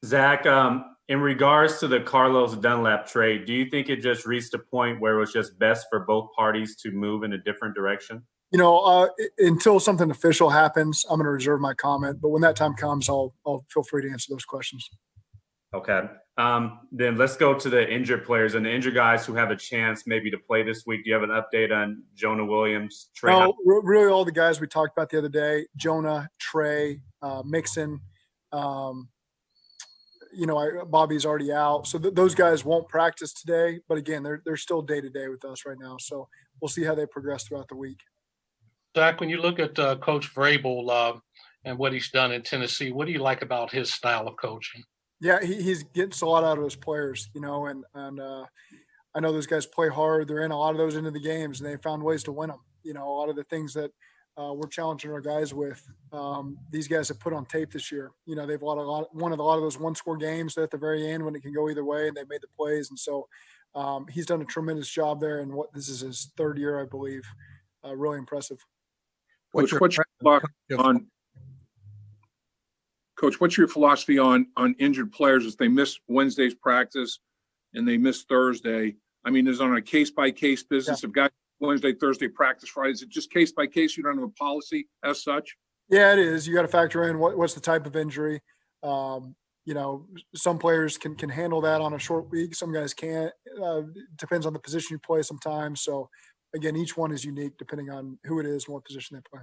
Zach, in regards to the Carlos Dunlap trade, do you think it just reached a point where it was just best for both parties to move in a different direction? Until something official happens, I'm going to reserve my comment. But when that time comes, I'll feel free to answer those questions. Okay. Then let's go to the injured players and the injured guys who have a chance maybe to play this week. Do you have an update on Jonah Williams, Trey? No, really all the guys we talked about the other day, Jonah, Trey, Mixon, Bobby's already out. So those guys won't practice today. But, again, they're still day-to-day with us right now. So we'll see how they progress throughout the week. Zach, when you look at Coach Vrabel and what he's done in Tennessee, what do you like about his style of coaching? Yeah, he gets a lot out of his players, and I know those guys play hard. They're in a lot of those into the games, and they found ways to win them. A lot of the things that we're challenging our guys with, these guys have put on tape this year. They've won a lot of those one-score games at the very end when it can go either way, and they've made the plays. And so he's done a tremendous job there. And this is his third year, I believe. Really impressive. Coach, what's your philosophy on injured players if they miss Wednesday's practice and they miss Thursday? I mean, is it on a case-by-case business? If guys Wednesday, Thursday practice Friday, is it just case-by-case? You don't have a policy as such? Yeah, it is. You got to factor in what's the type of injury. Some players can handle that on a short week. Some guys can't. Depends on the position you play sometimes. So, again, each one is unique depending on who it is and what position they play.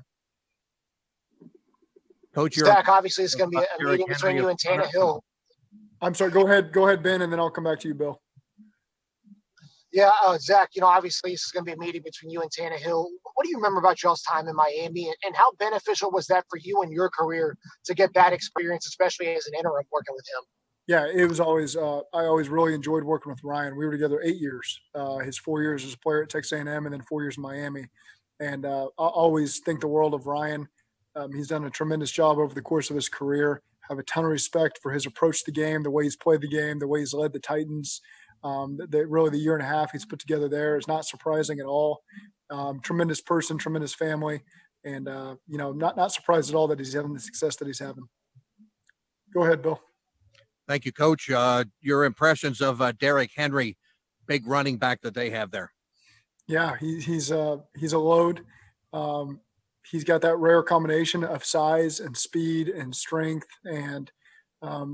Coach, Zach, obviously it's going to be a meeting between you and Tannehill. I'm sorry. Go ahead, Ben, and then I'll come back to you, Bill. Yeah, Zach, obviously this is going to be a meeting between you and Tannehill. What do you remember about y'all's time in Miami, and how beneficial was that for you in your career to get that experience, especially as an interim working with him? Yeah, it was always I always really enjoyed working with Ryan. We were together 8 years. His 4 years as a player at Texas A&M and then 4 years in Miami. And I always think the world of Ryan. He's done a tremendous job over the course of his career. Have a ton of respect for his approach to the game, the way he's played the game, the way he's led the Titans. Really the year and a half he's put together there is not surprising at all. Tremendous person, tremendous family, and not surprised at all that he's having the success that he's having. Go ahead, Bill. Thank you, Coach. Your impressions of Derrick Henry, big running back that they have there. Yeah, he's a load. He's got that rare combination of size and speed and strength, and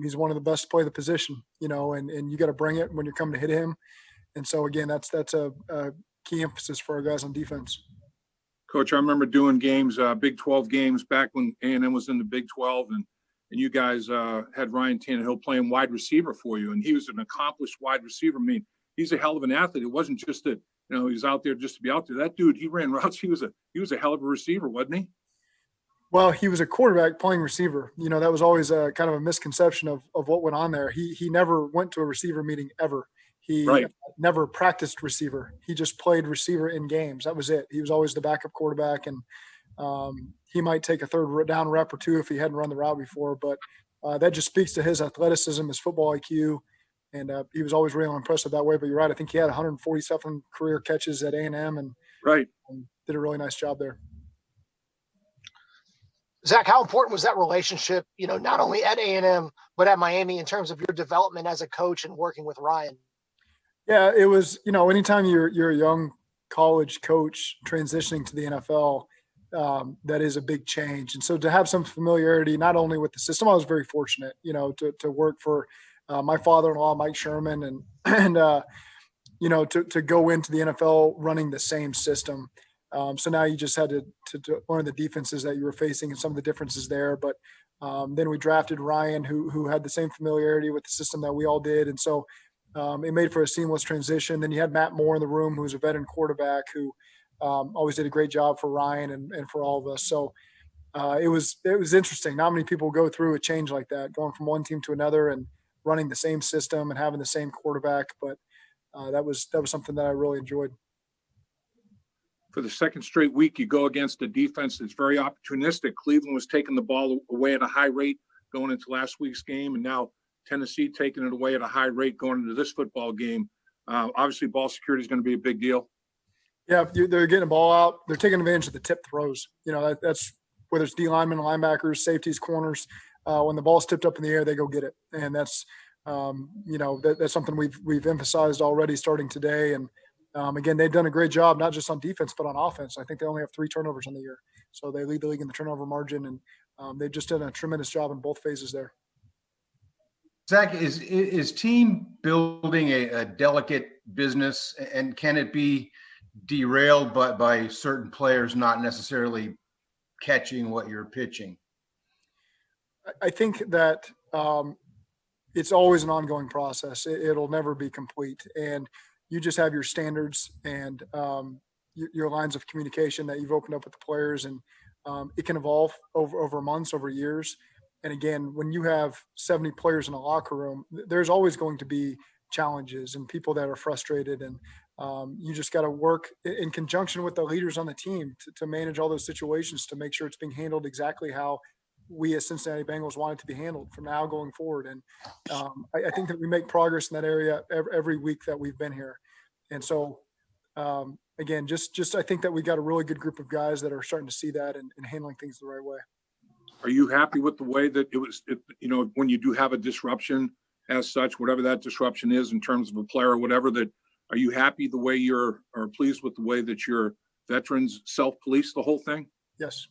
he's one of the best to play the position, and you got to bring it when you're coming to hit him. And so, again, that's a key emphasis for our guys on defense. Coach, I remember doing games, Big 12 games back when A&M was in the Big 12, and you guys had Ryan Tannehill playing wide receiver for you, and he was an accomplished wide receiver. I mean, he's a hell of an athlete. It wasn't just that, he's out there just to be out there. That dude, he ran routes. He was a hell of a receiver, wasn't he? Well, he was a quarterback playing receiver. That was always a kind of a misconception of what went on there. He never went to a receiver meeting ever. He never practiced receiver. He just played receiver in games. That was it. He was always the backup quarterback, and he might take a third down rep or two if he hadn't run the route before. But that just speaks to his athleticism, his football IQ, and he was always really impressive that way. But you're right. I think he had 147 career catches at A&M and did a really nice job there. Zach, how important was that relationship, not only at A&M, but at Miami in terms of your development as a coach and working with Ryan? Yeah, it was, anytime you're a young college coach transitioning to the NFL, that is a big change. And so to have some familiarity, not only with the system, I was very fortunate, to work for my father-in-law, Mike Sherman, and to go into the NFL running the same system. So now you just had to learn the defenses that you were facing and some of the differences there. But then we drafted Ryan, who had the same familiarity with the system that we all did. And so it made for a seamless transition. Then you had Matt Moore in the room, who was a veteran quarterback who always did a great job for Ryan and for all of us. So it was interesting. Not many people go through a change like that, going from one team to another and running the same system and having the same quarterback. But that was something that I really enjoyed. For the second straight week, you go against a defense that's very opportunistic. Cleveland was taking the ball away at a high rate going into last week's game, and now Tennessee taking it away at a high rate going into this football game. Obviously, ball security is going to be a big deal. Yeah, they're getting the ball out. They're taking advantage of the tip throws. That's whether it's D linemen, linebackers, safeties, corners. when the ball's tipped up in the air, they go get it. And that's, that's something we've emphasized already starting today. And again, they've done a great job, not just on defense, but on offense. I think they only have 3 turnovers on the year. So they lead the league in the turnover margin, and they've just done a tremendous job in both phases there. Zac, is team building a delicate business, and can it be derailed by certain players not necessarily catching what you're pitching? I think that it's always an ongoing process. It'll never be complete. And you just have your standards and your lines of communication that you've opened up with the players, and it can evolve over months, over years. And again, when you have 70 players in a locker room, there's always going to be challenges and people that are frustrated. And you just got to work in conjunction with the leaders on the team to manage all those situations, to make sure it's being handled exactly how we as Cincinnati Bengals want it to be handled from now going forward. And I think that we make progress in that area every week that we've been here. And so, again, just I think that we got a really good group of guys that are starting to see that and handling things the right way. Are you happy with the way that when you do have a disruption as such, whatever that disruption is in terms of a player or whatever, that are you happy the way or pleased with the way that your veterans self-police the whole thing? Yes.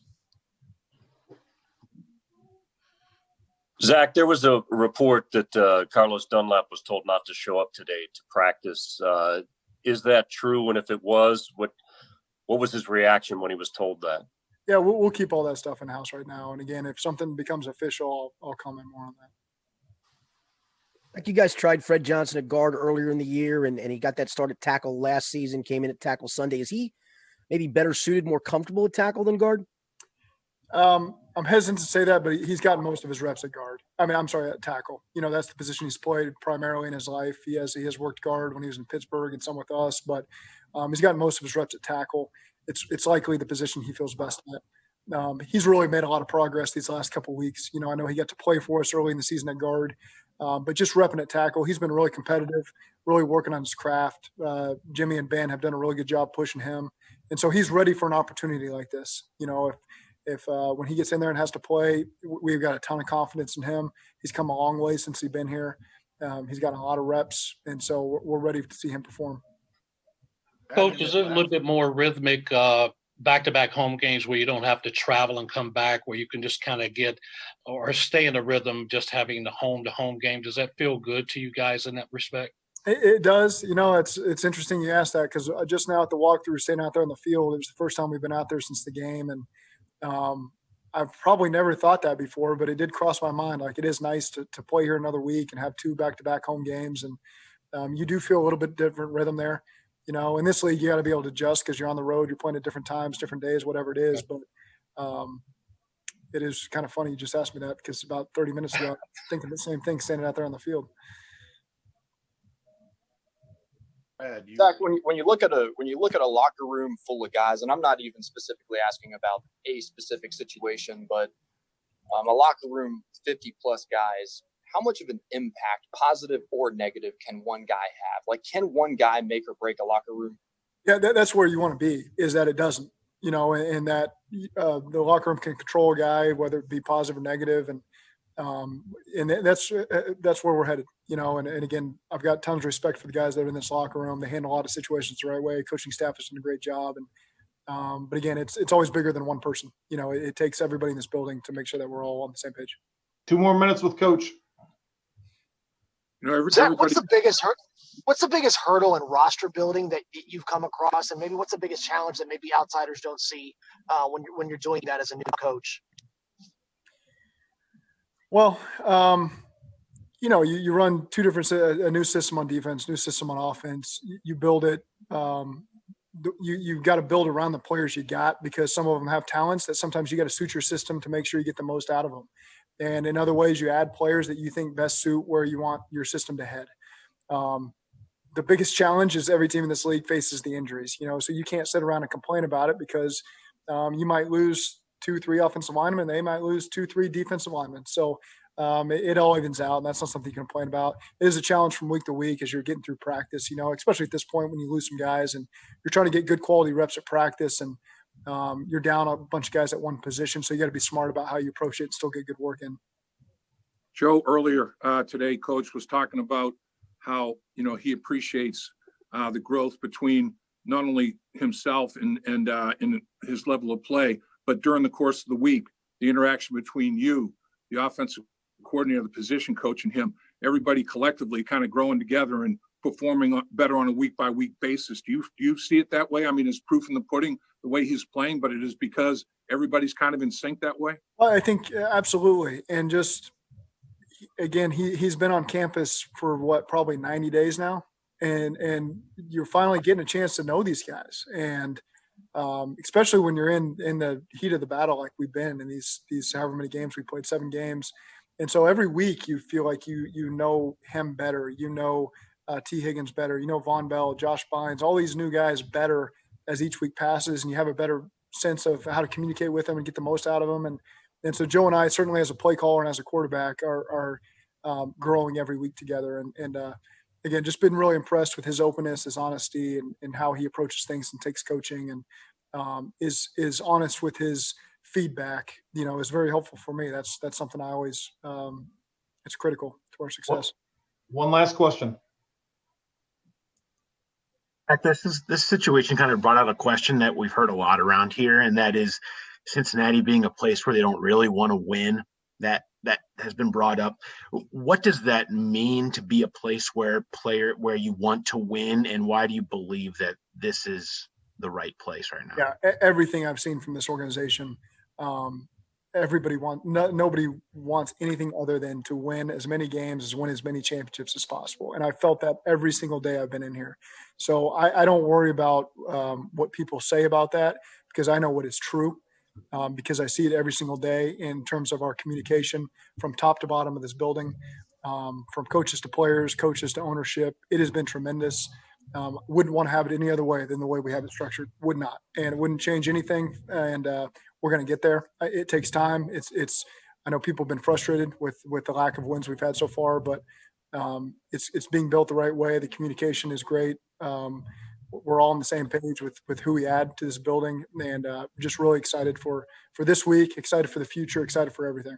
Zac, there was a report that Carlos Dunlap was told not to show up today to practice. Is that true? And if it was, what was his reaction when he was told that? Yeah, we'll keep all that stuff in-house right now. And again, if something becomes official, I'll comment more on that. Like you guys tried Fred Johnson at guard earlier in the year, and he got that start at tackle last season, came in at tackle Sunday. Is he maybe better suited, more comfortable at tackle than guard? I'm hesitant to say that, but he's gotten most of his reps at guard. At tackle. That's the position he's played primarily in his life. He has worked guard when he was in Pittsburgh and some with us, but he's gotten most of his reps at tackle. It's likely the position he feels best at. He's really made a lot of progress these last couple of weeks. I know he got to play for us early in the season at guard, but just repping at tackle, he's been really competitive, really working on his craft. Jimmy and Ben have done a really good job pushing him, and so he's ready for an opportunity like this. If when he gets in there and has to play, we've got a ton of confidence in him. He's come a long way since he's been here. He's gotten a lot of reps, and so we're ready to see him perform. Coach, is it a little bit more rhythmic back-to-back home games where you don't have to travel and come back, where you can just kind of get or stay in a rhythm, just having the home-to-home game? Does that feel good to you guys in that respect? It does. It's interesting you asked that, because just now at the walkthrough, staying out there on the field, it was the first time we've been out there since the game, and I've probably never thought that before, but it did cross my mind. Like, it is nice to play here another week and have 2 back-to-back home games, and you do feel a little bit different rhythm there. In this league, you got to be able to adjust because you're on the road, you're playing at different times, different days, whatever it is. But it is kind of funny you just asked me that, because about 30 minutes ago, I was thinking the same thing standing out there on the field. Zac, when you look at a locker room full of guys, and I'm not even specifically asking about a specific situation, but a locker room 50 plus guys, how much of an impact, positive or negative, can one guy have? Like, can one guy make or break a locker room? Yeah, that's where you want to be, is that it doesn't, and that the locker room can control a guy, whether it be positive or negative. And that's where we're headed, and again, I've got tons of respect for the guys that are in this locker room. They handle a lot of situations the right way. Coaching staff has done a great job. And, but again, it's always bigger than one person. It takes everybody in this building to make sure that we're all on the same page. 2 more minutes with Coach. Zac, what's the biggest hurdle in roster building that you've come across, and maybe what's the biggest challenge that maybe outsiders don't see when you're doing that as a new coach? Well, you run 2 different, a new system on defense, new system on offense. You build it. You've got to build around the players you got, because some of them have talents that sometimes you got to suit your system to make sure you get the most out of them. And in other ways, you add players that you think best suit where you want your system to head. The biggest challenge is every team in this league faces the injuries, so you can't sit around and complain about it, because you might lose 2-3 offensive linemen. They might lose 2-3 defensive linemen. So it all evens out, and that's not something you can complain about. It is a challenge from week to week as you're getting through practice, especially at this point when you lose some guys and you're trying to get good quality reps at practice, and you're down a bunch of guys at one position. So you got to be smart about how you approach it and still get good work in. Joe earlier today, Coach, was talking about how, he appreciates the growth between not only himself and in his level of play, but during the course of the week, the interaction between you, the offensive coordinator, the position coach, and him, everybody collectively kind of growing together and performing better on a week-by-week basis. Do you see it that way? I mean, it's proof in the pudding the way he's playing, but it is because everybody's kind of in sync that way? Well, I think absolutely. And just, again, he's been on campus for probably 90 days now. And you're finally getting a chance to know these guys. And especially when you're in the heat of the battle, like we've been in these however many games, we played 7 games. And so every week you feel like you know him better, T. Higgins better, Von Bell, Josh Bynes, all these new guys better as each week passes, and you have a better sense of how to communicate with them and get the most out of them. And so Joe and I, certainly as a play caller and as a quarterback, are growing every week together. And again, just been really impressed with his openness, his honesty, and how he approaches things and takes coaching, and is honest with his feedback. Is very helpful for me. That's something I always it's critical to our success. One last question. This situation kind of brought out a question that we've heard a lot around here, and that is Cincinnati being a place where they don't really want to win. That has been brought up. What does that mean to be a place where you want to win, and why do you believe that this is the right place right now? Yeah, everything I've seen from this organization, nobody wants anything other than to win as many games, win as many championships as possible. And I felt that every single day I've been in here. So I don't worry about what people say about that, because I know what is true. Because I see it every single day in terms of our communication from top to bottom of this building, from coaches to players, coaches to ownership. It has been tremendous. Wouldn't want to have it any other way than the way we have it structured. Would not, and it wouldn't change anything. And we're going to get there. It takes time. I know people have been frustrated with the lack of wins we've had so far, but it's being built the right way. The communication is great. We're all on the same page with who we add to this building, and just really excited for this week, excited for the future, excited for everything.